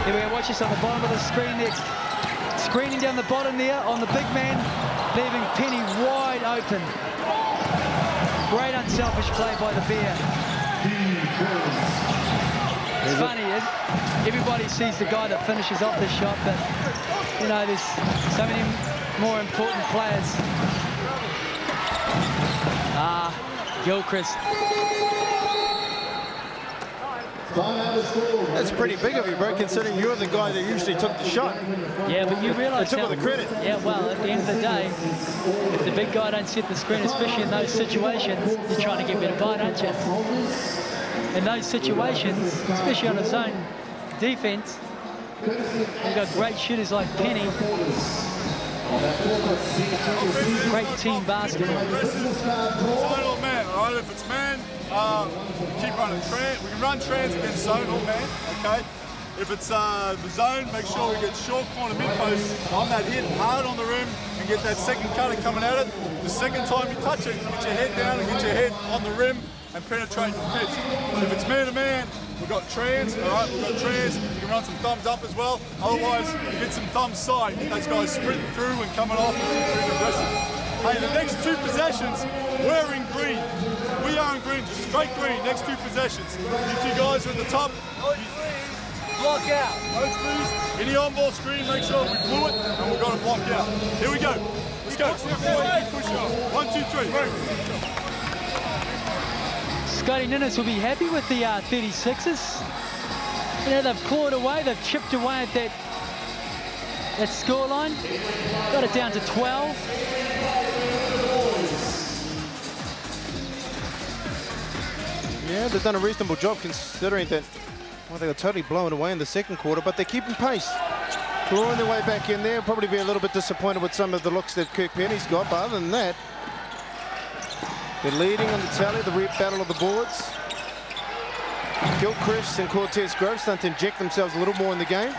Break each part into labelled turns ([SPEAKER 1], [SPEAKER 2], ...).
[SPEAKER 1] Here we go, watch this on the bottom of the screen there. Screening down the bottom there on the big man, leaving Penney wide open. Great unselfish play by the Bear. It's funny, everybody sees the guy that finishes off the shot, but, you know, there's so many more important players. Gilchrist.
[SPEAKER 2] That's pretty big of you, bro, considering you're the guy that usually took the shot.
[SPEAKER 1] Yeah, but you realise
[SPEAKER 2] took all the credit.
[SPEAKER 1] Yeah, well, at the end of the day, if the big guy don't set the screen, especially in those situations, you're trying to get better by, aren't you? In those situations, especially on a zone defence, you've got great shooters like Penney. Great team basketball.
[SPEAKER 3] Zone or man, all right? If it's man, keep running trans. We can run trans against zone or man, okay? If it's the zone, make sure we get short corner mid-post on that hit, hard on the rim, and get that second cutter coming at it. The second time you touch it, get your head down and get your head on the rim and penetrate the pitch. If it's man-to-man, we've got trans, all right? We've got trans. You can run some thumbs up as well. Otherwise, you get some thumbs side. Get those guys sprinting through and coming off and aggressive. Hey, the next two possessions, we're in green. We are in green, just straight green, next two possessions. You two guys are at the top. Block out. Those threes, any on-ball screen, make sure we blew it and we've got it blocked out. Here we go. Let's go. Push on. 1, 2, 3.
[SPEAKER 1] Scotty Ninnis will be happy with the 36ers. You know, they've clawed away, they've chipped away at that scoreline. Got it down to 12.
[SPEAKER 2] Yeah, they've done a reasonable job considering that, well, they got totally blown away in the second quarter, but they're keeping pace. Clawing their way back in there. Probably be a little bit disappointed with some of the looks that Kirk Penney's got, but other than that, they're leading on the tally, the battle of the boards. Gilchrist and Cortez Grove starting to inject themselves a little more in the game.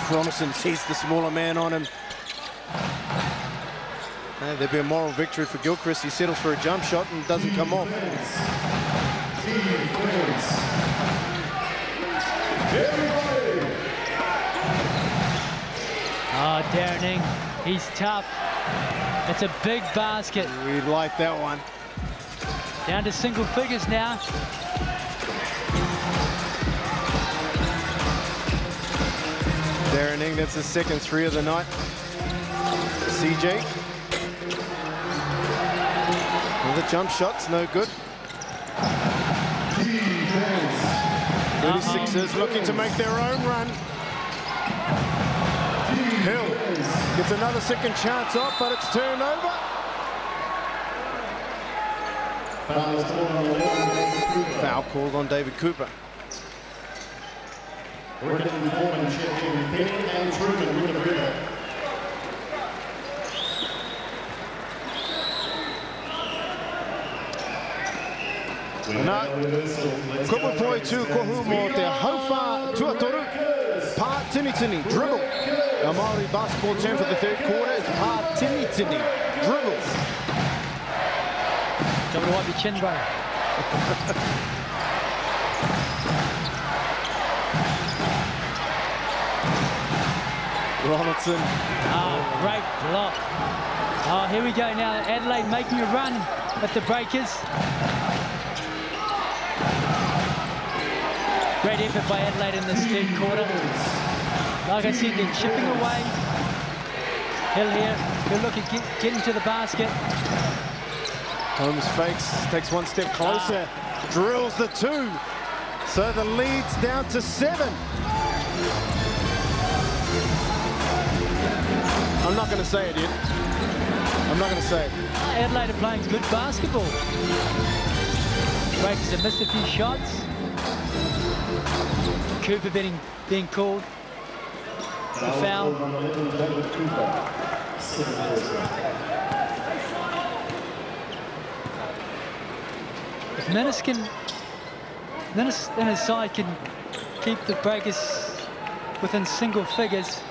[SPEAKER 2] Robinson sees the smaller man on him. There'll be a moral victory for Gilchrist. He settles for a jump shot and doesn't come off.
[SPEAKER 1] Oh, Darren Ing, he's tough. It's a big basket.
[SPEAKER 2] We like that one.
[SPEAKER 1] Down to single figures now.
[SPEAKER 2] Darren Ing, that's his second three of the night. CJ. Well, the jump shot's no good. 36ers looking to make their own run. Hill gets another second chance off, but it's turned over. Foul called on David Cooper. Kupu-poi-tu kohu mo te hauwha tuatoru. Pa tini-tini, dribble. Our Māori basketball term for the third quarter is pa tini-tini, dribble.
[SPEAKER 1] Don't wipe your chin, bro.
[SPEAKER 2] Robertson.
[SPEAKER 1] Oh, great block. Oh, here we go now. Adelaide making a run at the Breakers. Great effort by Adelaide in this third quarter. Like I said, they're chipping away. Hill here, good look at getting to the basket.
[SPEAKER 2] Holmes fakes, takes one step closer, drills the two. So the lead's down to 7. I'm not going to say it yet. I'm not going to say it.
[SPEAKER 1] Adelaide are playing good basketball. Breakers have missed a few shots. Cooper being called for foul. If Ninnis and his side can keep the Breakers within single figures,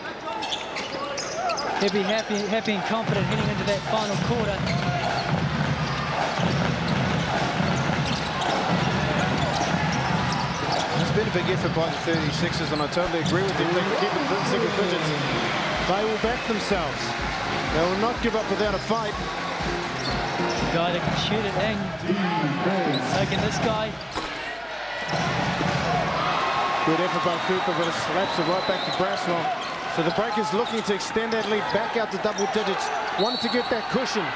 [SPEAKER 1] he'll be happy and confident heading into that final quarter.
[SPEAKER 2] been a big effort by the 36ers, and I totally agree with you. If they can keep it within single digits, they will back themselves. They will not give up without a fight.
[SPEAKER 1] The guy that can shoot it and taking this guy.
[SPEAKER 2] Good effort by Cooper, but it slaps it right back to Braswell. So the Breakers looking to extend that lead back out to double digits. Wanted to get that cushion.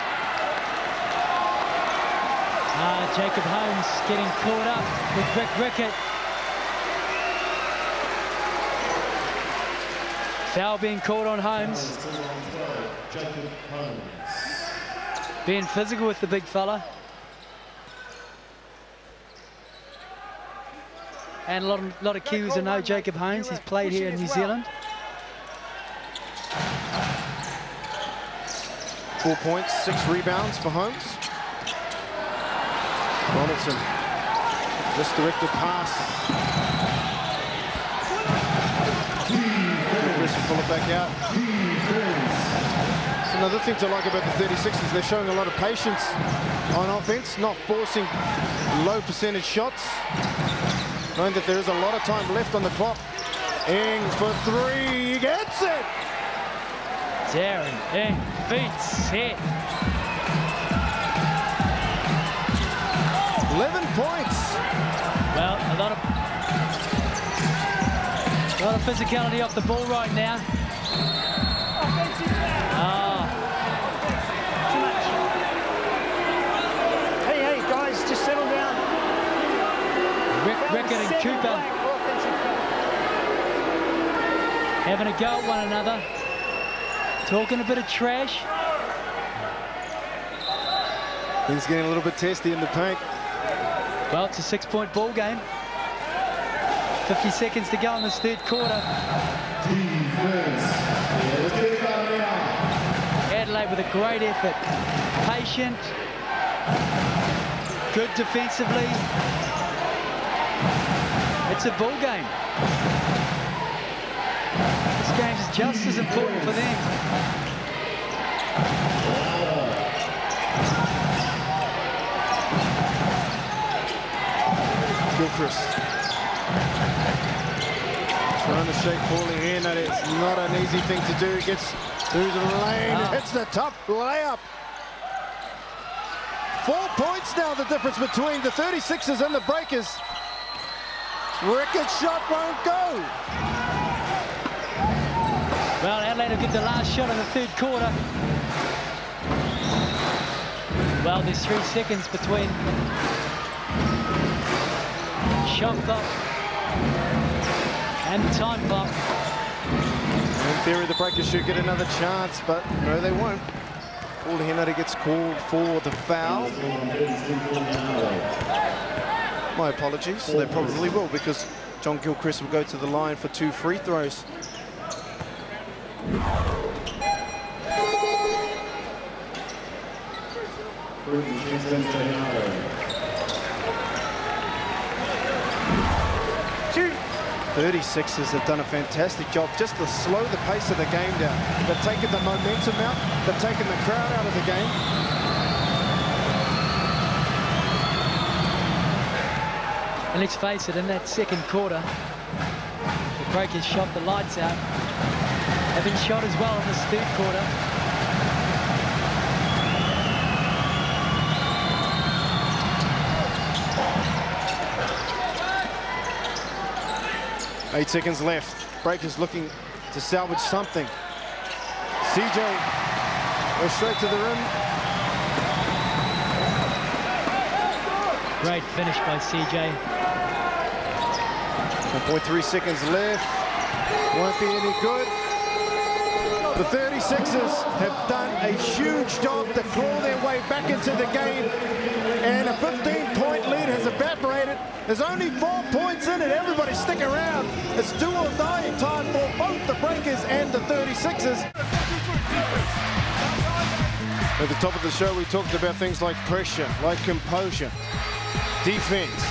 [SPEAKER 1] Jacob Holmes getting caught up with Rick Rickett. Foul being called on Holmes. Being physical with the big fella. And a lot of Kiwis who know Jacob Holmes. He's played here in New Zealand.
[SPEAKER 2] 4 points, 6 rebounds for Holmes. Donaldson, misdirected pass. Chris will pull it back out. So another thing to like about the 36ers, they're showing a lot of patience on offense, not forcing low percentage shots. Knowing that there is a lot of time left on the clock. Ing for 3, he gets it!
[SPEAKER 1] Darren Ing beats it.
[SPEAKER 2] 11 points.
[SPEAKER 1] Well, a lot of physicality off the ball right now.
[SPEAKER 4] Hey, guys, just settle down.
[SPEAKER 1] Rickett and Cooper having a go at one another. Talking a bit of trash.
[SPEAKER 2] Things getting a little bit testy in the paint.
[SPEAKER 1] Well, it's a 6-point ball game. 50 seconds to go in this third quarter. Adelaide with a great effort. Patient. Good defensively. It's a ball game. This game is just as important for them.
[SPEAKER 2] Gilchrist. Trying to shake Paulie here. No, it's not an easy thing to do. Gets through the lane. Hits the top layup. 4 points now, the difference between the 36ers and the Breakers. Ricketts' shot won't go.
[SPEAKER 1] Well, Adelaide will get the last shot of the third quarter. Well, there's 3 seconds between shot clock and the time clock.
[SPEAKER 2] In theory, the Breakers should get another chance, but no, they won't. Paulie Henry gets called for the foul. My apologies. They probably will, because John Gilchrist will go to the line for 2 free throws.
[SPEAKER 4] Two.
[SPEAKER 2] 36ers have done a fantastic job just to slow the pace of the game down. They've taken the momentum out. They've taken the crowd out of the game.
[SPEAKER 1] And let's face it, in that second quarter, the Breakers shot the lights out. They've been shot as well in this third quarter.
[SPEAKER 2] Eight seconds left. Breakers looking to salvage something. CJ goes straight to the rim.
[SPEAKER 1] Great finish by CJ.
[SPEAKER 2] 1.3 seconds left. Won't be any good. The 36ers have done a huge job to claw their way back into the game. And a 15-point lead has evaporated. There's only 4 points in it. Everybody stick around. It's do or die time for both the Breakers and the 36ers. At the top of the show, we talked about things like pressure, like composure, defense,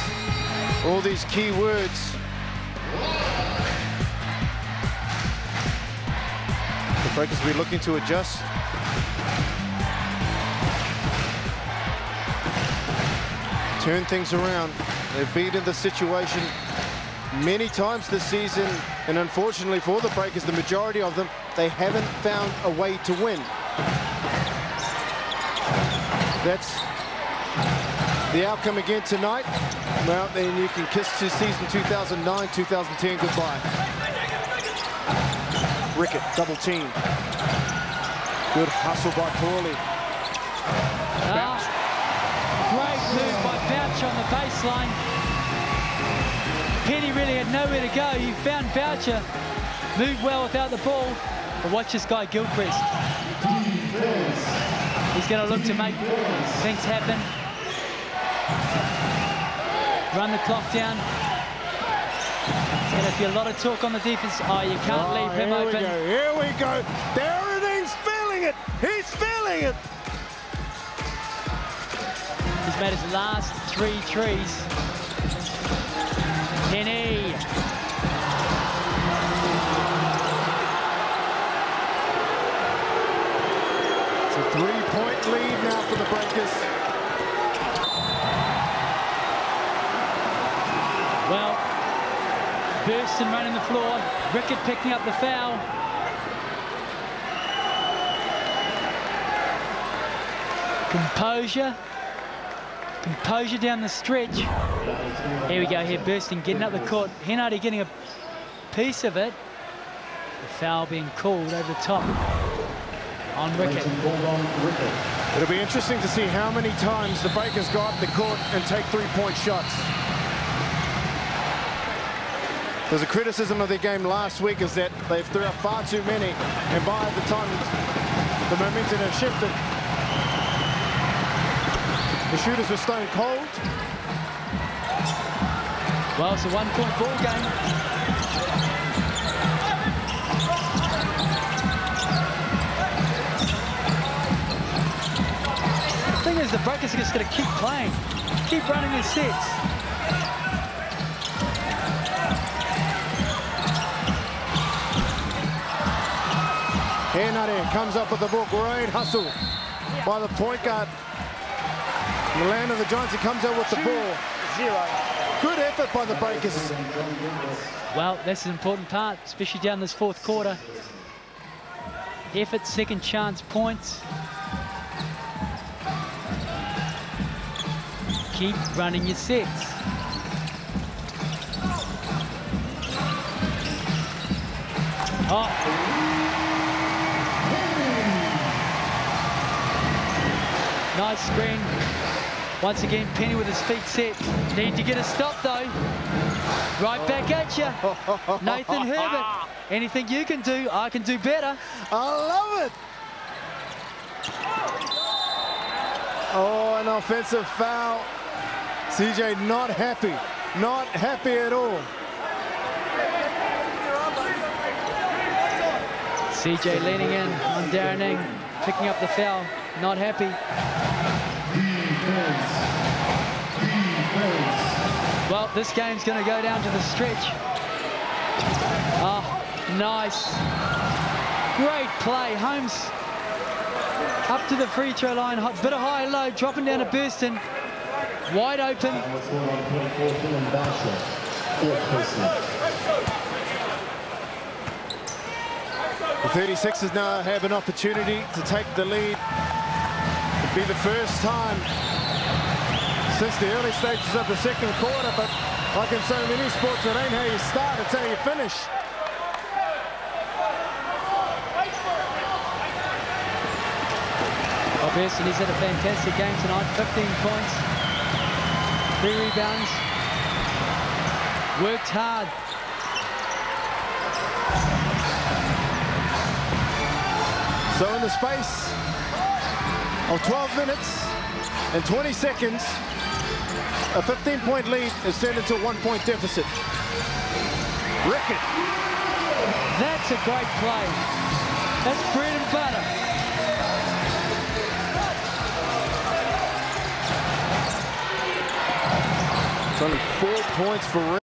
[SPEAKER 2] all these key words. The Breakers will be looking to adjust. Turn things around. They've been in the situation Many times this season, and unfortunately for the Breakers, the majority of them, they haven't found a way to win. That's the outcome again tonight. Well, then you can kiss to season 2009-2010 goodbye. Rickett, double team. Good hustle by Paulie.
[SPEAKER 1] Great move by Boucher on the baseline. Penny really had nowhere to go. He found Boucher, moved well without the ball. But watch this guy, Gilchrist. He's going to look to make things happen. Run the clock down. There's going to be a lot of talk on the defense. Oh, you can't leave him open.
[SPEAKER 2] Here we go. Darren's feeling it. He's feeling it.
[SPEAKER 1] He's made his last 3 threes. Penny.
[SPEAKER 2] It's a 3-point lead now for the Breakers.
[SPEAKER 1] Well, Burston running the floor. Rickett picking up the foul. Composure. Composure down the stretch. Here we go, here Burston getting up the court. Henardy getting a piece of it. The foul being called over the top on Rickett.
[SPEAKER 2] It'll be interesting to see how many times the Breakers go up the court and take 3-point shots. There's a criticism of their game last week is that they've threw up far too many, and by the time the momentum has shifted, the shooters were stone cold.
[SPEAKER 1] Well, it's a 1-point ball game. The thing is, the Breakers are just going to keep playing, keep running their sets.
[SPEAKER 2] Henardy comes up with the ball. Great hustle by the point guard. In the land of the Giants, he comes out with the ball.
[SPEAKER 4] 0.
[SPEAKER 2] Good effort by the Breakers.
[SPEAKER 1] Well, that's an important part, especially down this 4th quarter. Effort, second chance points. Keep running your sets. Oh. Nice screen. Once again, Penny with his feet set. Need to get a stop, though. Right back at you. Nathan Herbert. Anything you can do, I can do better.
[SPEAKER 2] I love it. Oh, an offensive foul. CJ not happy. Not happy at all.
[SPEAKER 1] CJ leaning in on Darren Ng, picking up the foul. Not happy. Well, this game's going to go down to the stretch. Oh, nice. Great play. Holmes up to the free throw line. Bit of high-low, dropping down to Burston. Wide open.
[SPEAKER 2] The 36ers now have an opportunity to take the lead. It'll be the first time since the early stages of the 2nd quarter, but like in so many sports, it ain't how you start, it's how you finish.
[SPEAKER 1] Well, Burston, he's had a fantastic game tonight. 15 points, 3 rebounds. Worked hard.
[SPEAKER 2] So in the space of 12 minutes and 20 seconds, a 15-point lead is turned into a 1-point deficit. Rickett.
[SPEAKER 1] That's a great play. That's bread and butter.
[SPEAKER 2] It's only 4 points for Rickett.